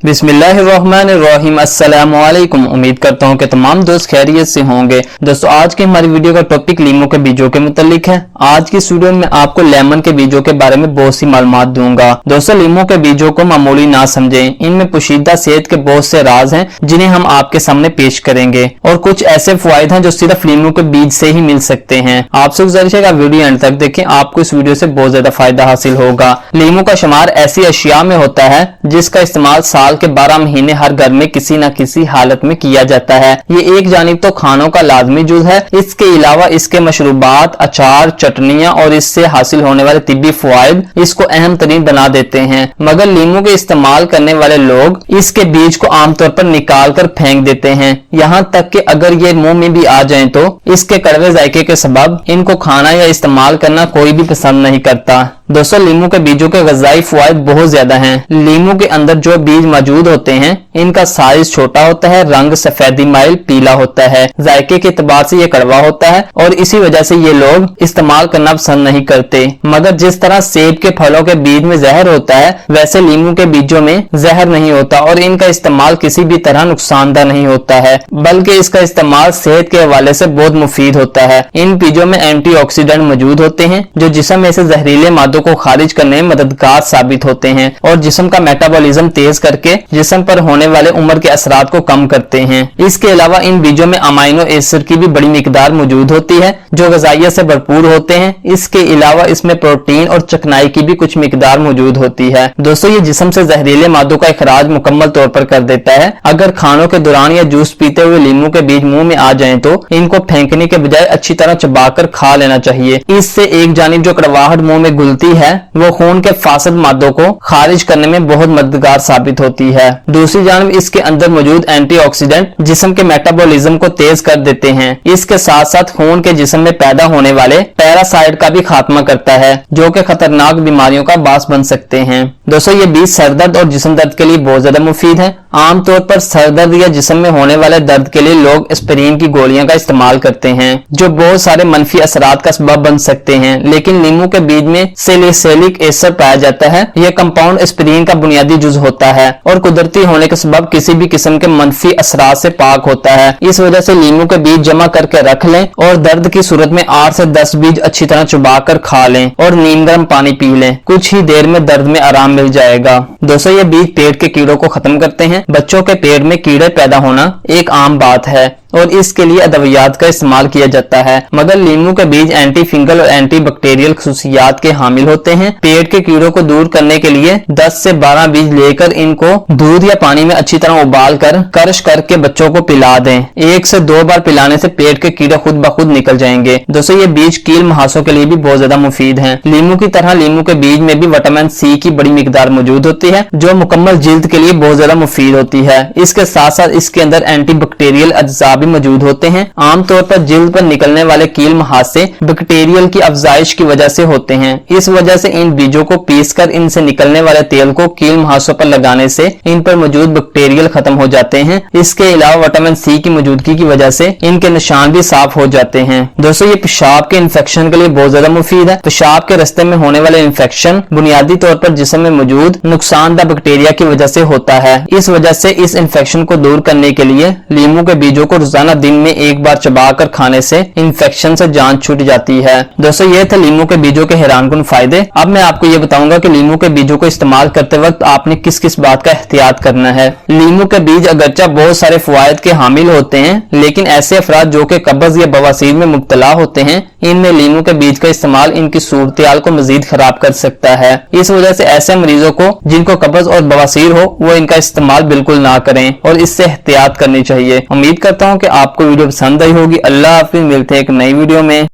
बिस्मिल्लाहिर्रहमानिर्रहीम। अस्सलामु अलैकुम। उम्मीद करता हूँ कि तमाम दोस्त खैरियत से होंगे। दोस्तों, आज की हमारी वीडियो का टॉपिक लीमू के बीजों के मुतालिक है। आज की इस वीडियो में आपको लेमन के बीजों के बारे में बहुत सी मालूमात दूंगा। दोस्तों, लीमू के बीजों को मामूली ना समझें, इनमें पोशीदा सेहत के बहुत से राज हैं जिन्हें हम आपके सामने पेश करेंगे और कुछ ऐसे फवायद हैं जो सिर्फ लीमू के बीज से ही मिल सकते हैं। आपसे गुजारिश है कि वीडियो एंड तक देखें, आपको इस वीडियो से बहुत ज्यादा फायदा हासिल होगा। लीमू का शुमार ऐसी अशिया में होता है जिसका इस्तेमाल साल के 12 महीने हर घर में किसी न किसी हालत में किया जाता है। ये एक जानिब तो खानों का लाजमी जुज़ है, इसके अलावा इसके मशरूबात, अचार, चटनियां और इससे हासिल होने वाले तिब्बी फवायद इसको अहम तरीन बना देते हैं। मगर लीमू के इस्तेमाल करने वाले लोग इसके बीज को आमतौर पर निकाल कर फेंक देते हैं। यहाँ तक कि अगर ये मुंह में भी आ जाएं तो इसके कड़वे जायके के सबब इनको खाना या इस्तेमाल करना कोई भी पसंद नहीं करता। दोस्तों, लीमू के बीजों के ग़िज़ाई फ़वाइद बहुत ज्यादा हैं। लीमू के अंदर जो बीज मौजूद होते हैं इनका साइज छोटा होता है, रंग सफेदी माइल पीला होता है, जायके के एतबार से ये कड़वा होता है और इसी वजह से ये लोग इस्तेमाल करना पसंद नहीं करते। मगर जिस तरह सेब के फलों के बीज में जहर होता है, वैसे लीमू के बीजों में जहर नहीं होता और इनका इस्तेमाल किसी भी तरह नुकसानदार नहीं होता है, बल्कि इसका इस्तेमाल सेहत के हवाले से बहुत मुफीद होता है। इन बीजों में एंटीऑक्सीडेंट मौजूद होते हैं जो जिस्म में से जहरीले मादों को खारिज करने में मददगार साबित होते हैं और जिस्म का मेटाबॉलिज्म तेज करके जिस्म पर होने वाले उम्र के असरात को कम करते हैं। इसके अलावा इन बीजों में अमाइनो एसिड की भी बड़ी मिकदार मौजूद होती है जो ग़िज़ाइयत से भरपूर होते हैं। इसके अलावा इसमें प्रोटीन और चिकनाई की भी कुछ मिकदार मौजूद होती है। दोस्तों, ये जिस्म से जहरीले मादों का इखराज मुकम्मल तौर पर कर देता है। अगर खानों के दौरान या जूस पीते हुए लीमू के बीज मुंह में आ जाएं तो इनको फेंकने के बजाय अच्छी तरह चबाकर खा लेना चाहिए। इससे एक जानिब जो कड़वाहट मुंह में घुलती है वो खून के फासद मादों को खारिज करने में बहुत मददगार साबित होती है। दूसरी जानिब इसके अंदर मौजूद एंटीऑक्सीडेंट जिस्म के मेटाबॉलिज्म को तेज कर देते हैं। इसके साथ साथ खून के जिस्म में पैदा होने वाले पैरासाइट का भी खात्मा करता है जो कि खतरनाक बीमारियों का बास बन सकते हैं। दोस्तों, ये बीज सरदर्द और जिस्म दर्द के लिए बहुत ज्यादा मुफीद है। आमतौर पर सरदर्द या जिस्म में होने वाले दर्द के लिए लोग एस्पिरिन की गोलियां का इस्तेमाल करते हैं जो बहुत सारे मनफी असरात का सबब बन सकते हैं, लेकिन लीमू के बीज में सैलिसिलिक एसिड पाया जाता है। यह कंपाउंड एस्पिरिन का बुनियादी जुज होता है और कुदरती होने के सबब किसी भी किस्म के मनफी असरात से पाक होता है। इस वजह से लीमू के बीज जमा करके रख लें और दर्द की सूरत में 8 से 10 बीज अच्छी तरह चबा कर खा लें और नीम गर्म पानी पी लें। कुछ ही देर में दर्द में आराम मिल जाएगा। दोस्तों, ये बीज पेट के कीड़ों को खत्म करते हैं। बच्चों के पेट में कीड़े पैदा होना एक आम बात है और इसके लिए अदवियात का इस्तेमाल किया जाता है, मगर लीमू के बीज एंटी फिंगल और एंटी बैक्टीरियल खसूसियात के हामिल होते हैं। पेट के कीड़ों को दूर करने के लिए 10 से 12 बीज लेकर इनको दूध या पानी में अच्छी तरह उबाल कर क्रश करके बच्चों को पिला दें। 1 से 2 बार पिलाने से पेट के कीड़े खुद ब खुद निकल जाएंगे। दोस्तों, ये बीज कील मुहासों के लिए भी बहुत ज्यादा मुफीद हैं। लीमू की तरह लीमू के बीज में भी विटामिन सी की बड़ी मिकदार मौजूद होती है जो मुकम्मल जिल्द के लिए बहुत ज्यादा मुफीद होती है। इसके साथ साथ इसके अंदर एंटी बैक्टीरियल अज्जा भी मौजूद होते हैं। आमतौर पर जिल्द पर निकलने वाले कील मुहासे बैक्टीरियल की अफजाइश की वजह से होते हैं। इस वजह से इन बीजों को पीसकर इनसे निकलने वाले तेल को कील मुहासों पर लगाने से इन पर मौजूद बैक्टीरियल खत्म हो जाते हैं। इसके अलावा विटामिन सी की मौजूदगी की वजह से इनके निशान भी साफ हो जाते हैं। दोस्तों, ये पेशाब के इन्फेक्शन के लिए बहुत ज्यादा मुफीद है। पेशाब के रास्ते में होने वाले इन्फेक्शन बुनियादी तौर पर जिस्म में मौजूद नुकसानदा बैक्टीरिया की वजह से होता है। इस वजह से इस इन्फेक्शन को दूर करने के लिए लीमू के बीजों को रोजाना दिन में एक बार चबाकर खाने से इन्फेक्शन से जान छूट जाती है। दोस्तों, ये थे लीमू के बीजों के हैरानकुन फायदे। अब मैं आपको ये बताऊंगा कि लीमू के बीजों को इस्तेमाल करते वक्त आपने किस किस बात का एहतियात करना है। लीमू के बीज अगरचा बहुत सारे फवायद के हामिल होते हैं, लेकिन ऐसे अफराद जो कि कब्ज या बवासीर में मुब्तला होते हैं, इनमें लीमू के बीज का इस्तेमाल इनकी सूरत-ए-हाल को मजीद खराब कर सकता है। इस वजह से ऐसे मरीजों को जिनको कब्ज और बवासीर हो वो इनका इस्तेमाल बिल्कुल ना करें और इससे एहतियात करनी चाहिए। उम्मीद करता हूँ कि आपको वीडियो पसंद आई होगी। अल्लाह हाफिज़, मिलते हैं एक नई वीडियो में।